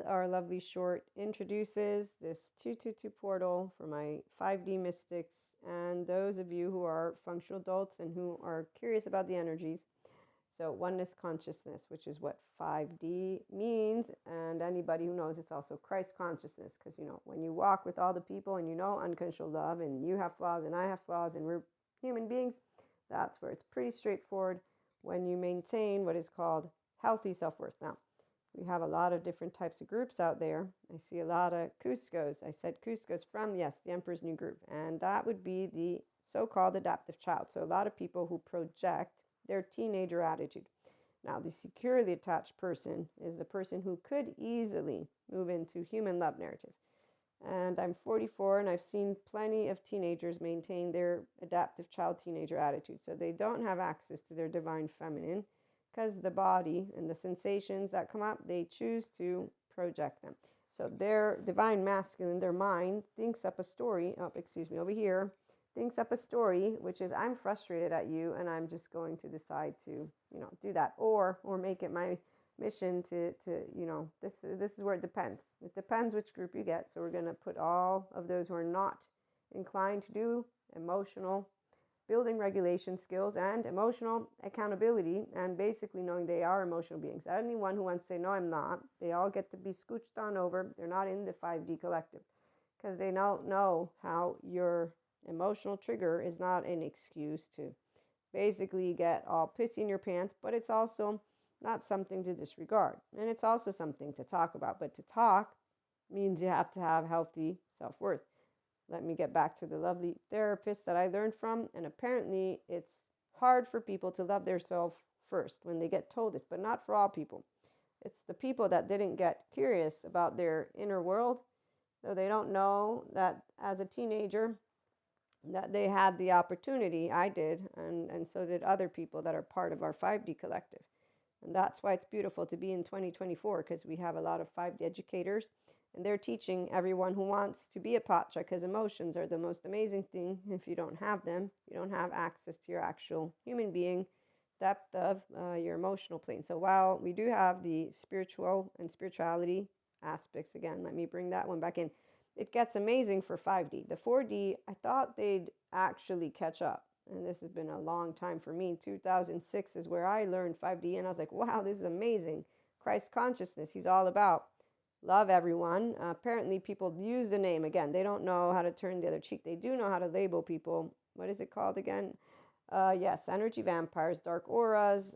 our lovely short introduces this 222 portal for my 5D mystics and those of you who are functional adults and who are curious about the energies. So oneness consciousness, which is what 5D means, and anybody who knows it's also Christ consciousness, because when you walk with all the people and unconditional love, and you have flaws and I have flaws and we're human beings, that's where it's pretty straightforward when you maintain what is called healthy self-worth. Now, we have a lot of different types of groups out there. I see a lot of Cuscos. I said Cuscos from, yes, the Emperor's New Groove, and that would be the so-called adaptive child. So a lot of people who project their teenager attitude. Now, the securely attached person is the person who could easily move into human love narrative. And I'm 44 and I've seen plenty of teenagers maintain their adaptive child teenager attitude. So they don't have access to their divine feminine because the body and the sensations that come up, they choose to project them. So their divine masculine, their mind, thinks up a story, over here, thinks up a story, which is I'm frustrated at you and I'm just going to decide to, do that or make it my mission to this is where it depends. It depends which group you get. So we're going to put all of those who are not inclined to do emotional building regulation skills and emotional accountability and basically knowing they are emotional beings. Anyone who wants to say, no, I'm not, they all get to be scooched on over. They're not in the 5D collective because they don't know how your emotional trigger is not an excuse to basically get all pissy in your pants, but it's also not something to disregard. And it's also something to talk about. But to talk means you have to have healthy self-worth. Let me get back to the lovely therapist that I learned from. And apparently it's hard for people to love their self first when they get told this, but not for all people. It's the people that didn't get curious about their inner world. So they don't know that as a teenager, that they had the opportunity. I did, and so did other people that are part of our 5D collective. And that's why it's beautiful to be in 2024, because we have a lot of 5D educators, and they're teaching everyone who wants to be a Pacha, because emotions are the most amazing thing. If you don't have them, you don't have access to your actual human being depth of your emotional plane. So while we do have the spiritual and spirituality aspects, again, let me bring that one back in. It gets amazing for 5D. The 4D, I thought they'd actually catch up. And this has been a long time for me. 2006 is where I learned 5D. And I was like, wow, this is amazing. Christ consciousness, he's all about love everyone. Apparently, people use the name. Again, they don't know how to turn the other cheek. They do know how to label people. What is it called again? Yes, energy vampires, dark auras,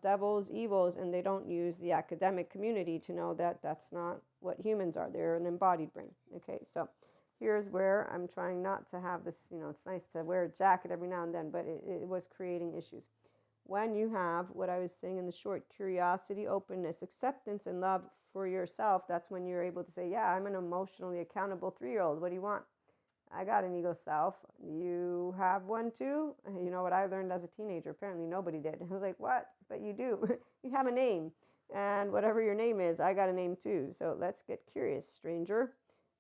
devils, evils, and they don't use the academic community to know that that's not what humans are. They're an embodied brain. Okay, so here's where I'm trying not to have this, it's nice to wear a jacket every now and then, but it was creating issues. When you have what I was saying in the short, curiosity, openness, acceptance, and love for yourself, that's when you're able to say, yeah, I'm an emotionally accountable 3-year-old. What do you want? I got an ego self. You have one too? You know what I learned as a teenager? Apparently nobody did. I was like, what? But you do. You have a name. And whatever your name is, I got a name too. So let's get curious, stranger.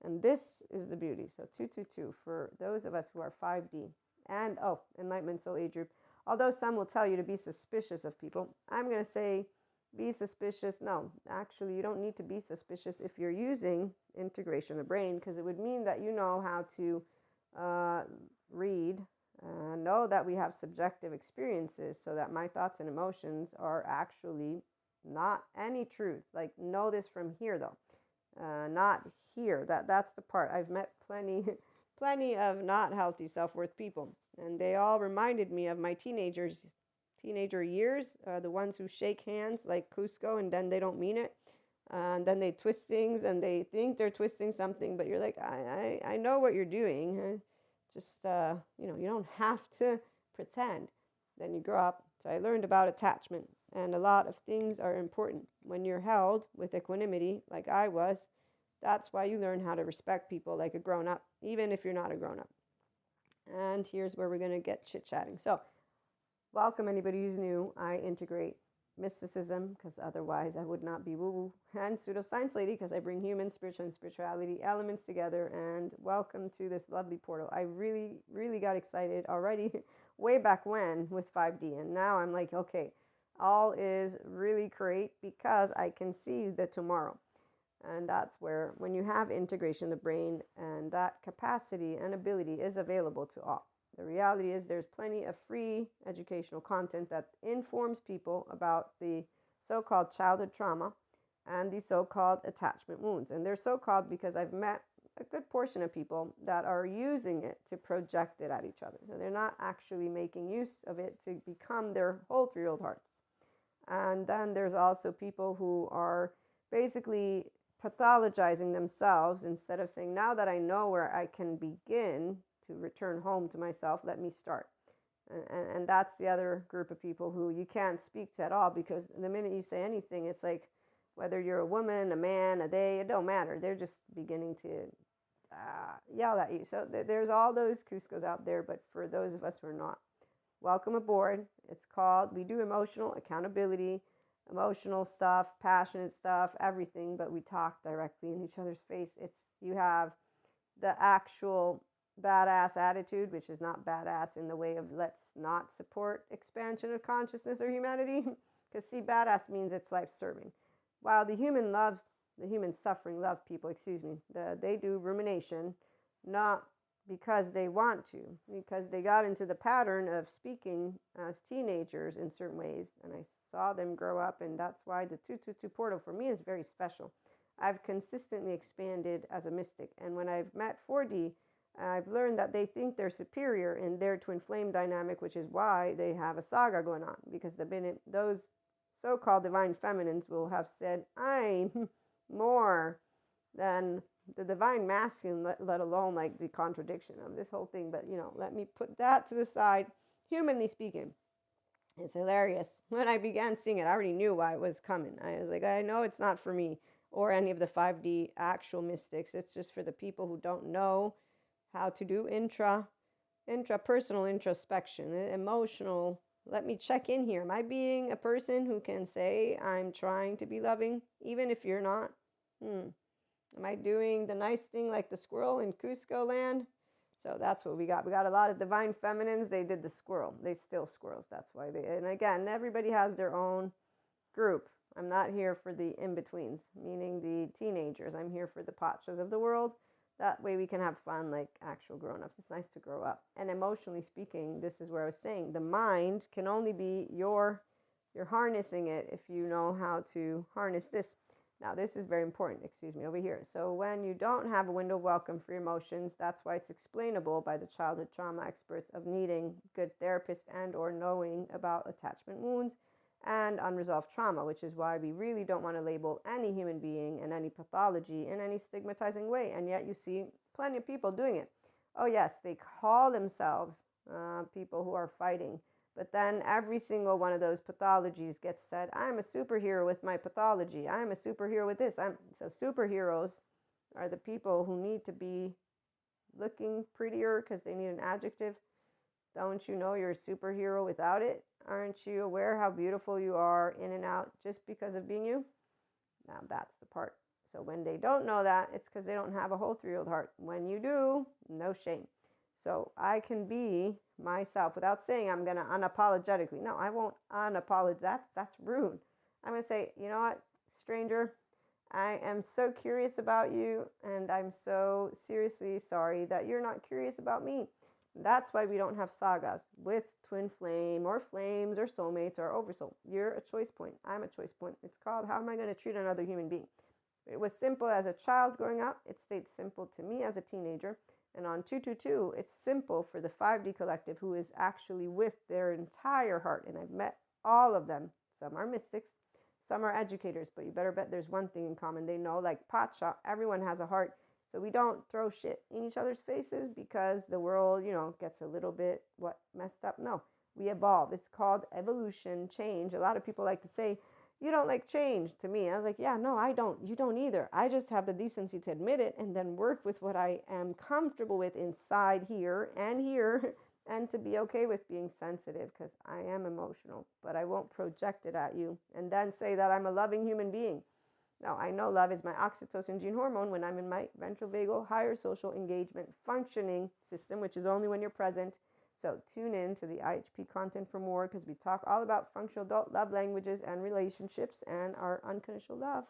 And this is the beauty. So 222 for those of us who are 5D. And, enlightenment soul age group. Although some will tell you to be suspicious of people, I'm going to say be suspicious. No, actually, you don't need to be suspicious if you're using integration of the brain, because it would mean that you know how to read, know that we have subjective experiences, so that my thoughts and emotions are actually not any truth. Like, know this from here, though, not here. That's the part. I've met plenty of not healthy self-worth people, and they all reminded me of my teenager years, the ones who shake hands like Cusco and then they don't mean it. And then they twist things and they think they're twisting something, but you're like, I know what you're doing. Just, you don't have to pretend. Then you grow up. So I learned about attachment, and a lot of things are important. When you're held with equanimity, like I was, that's why you learn how to respect people like a grown-up, even if you're not a grown-up. And here's where we're going to get chit-chatting. So welcome anybody who's new. I integrate mysticism because otherwise I would not be woo-woo, and pseudoscience lady because I bring human, spiritual, and spirituality elements together. And welcome to this lovely portal. I really, really got excited already way back when with 5D. And now I'm like, okay, all is really great because I can see the tomorrow. And that's where, when you have integration of the brain, and that capacity and ability is available to all. The reality is there's plenty of free educational content that informs people about the so-called childhood trauma and the so-called attachment wounds. And they're so-called because I've met a good portion of people that are using it to project it at each other. So they're not actually making use of it to become their whole 3-year-old hearts. And then there's also people who are basically pathologizing themselves instead of saying, now that I know where I can begin to return home to myself, let me start. And that's the other group of people who you can't speak to at all, because the minute you say anything, it's like, whether you're a woman, a man, a they, it don't matter. They're just beginning to yell at you. So there's all those Cuscos out there, but for those of us who are not, welcome aboard. It's called, we do emotional accountability, emotional stuff, passionate stuff, everything, but we talk directly in each other's face. It's, you have the actual badass attitude, which is not badass in the way of let's not support expansion of consciousness or humanity, because see, badass means it's life-serving. While the human suffering love people, they do rumination, not because they want to, because they got into the pattern of speaking as teenagers in certain ways, and I saw them grow up, and that's why the 222 portal for me is very special. I've consistently expanded as a mystic, and when I've met 4D, I've learned that they think they're superior in their twin flame dynamic, which is why they have a saga going on, because those so-called divine feminines will have said, I'm more than the divine masculine, let alone like the contradiction of this whole thing. But, let me put that to the side. Humanly speaking, it's hilarious. When I began seeing it, I already knew why it was coming. I was like, I know it's not for me or any of the 5D actual mystics. It's just for the people who don't know how to do intrapersonal introspection, emotional. Let me check in here. Am I being a person who can say I'm trying to be loving, even if you're not? Am I doing the nice thing like the squirrel in Cusco land? So that's what we got. We got a lot of divine feminines. They did the squirrel. They still squirrels. That's why and again, everybody has their own group. I'm not here for the in-betweens, meaning the teenagers. I'm here for the pachas of the world. That way we can have fun like actual grown-ups. It's nice to grow up. And emotionally speaking, this is where I was saying, the mind can only be you're harnessing it if you know how to harness this. Now, this is very important, over here. So when you don't have a window of welcome for your emotions, that's why it's explainable by the childhood trauma experts of needing good therapists and or knowing about attachment wounds and unresolved trauma, which is why we really don't want to label any human being and any pathology in any stigmatizing way. And yet you see plenty of people doing it. Oh yes, they call themselves people who are fighting. But then every single one of those pathologies gets said, I'm a superhero with my pathology. I'm a superhero with this. So superheroes are the people who need to be looking prettier because they need an adjective. Don't you know you're a superhero without it? Aren't you aware how beautiful you are in and out just because of being you? Now that's the part. So when they don't know that, it's because they don't have a whole 3-year-old heart. When you do, no shame. So I can be myself without saying I'm going to unapologetically. No, I won't unapologize. That's rude. I'm going to say, you know what, stranger, I am so curious about you, and I'm so seriously sorry that you're not curious about me. That's why we don't have sagas with twin flame or flames or soulmates or oversoul. You're a choice point. I'm a choice point. It's called, how am I going to treat another human being? It was simple as a child growing up. It stayed simple to me as a teenager. And on 222, it's simple for the 5D collective who is actually with their entire heart. And I've met all of them. Some are mystics, some are educators, but you better bet there's one thing in common. They know, like Pacha, everyone has a heart. So we don't throw shit in each other's faces because the world, gets a little bit messed up. No, we evolve. It's called evolution, change. A lot of people like to say, you don't like change. To me, I was like, yeah, no, I don't. You don't either. I just have the decency to admit it and then work with what I am comfortable with inside here and to be okay with being sensitive, because I am emotional, but I won't project it at you and then say that I'm a loving human being. Now, I know love is my oxytocin gene hormone when I'm in my ventral vagal higher social engagement functioning system, which is only when you're present. So tune in to the IHP content for more, because we talk all about functional adult love languages and relationships and our unconditional love.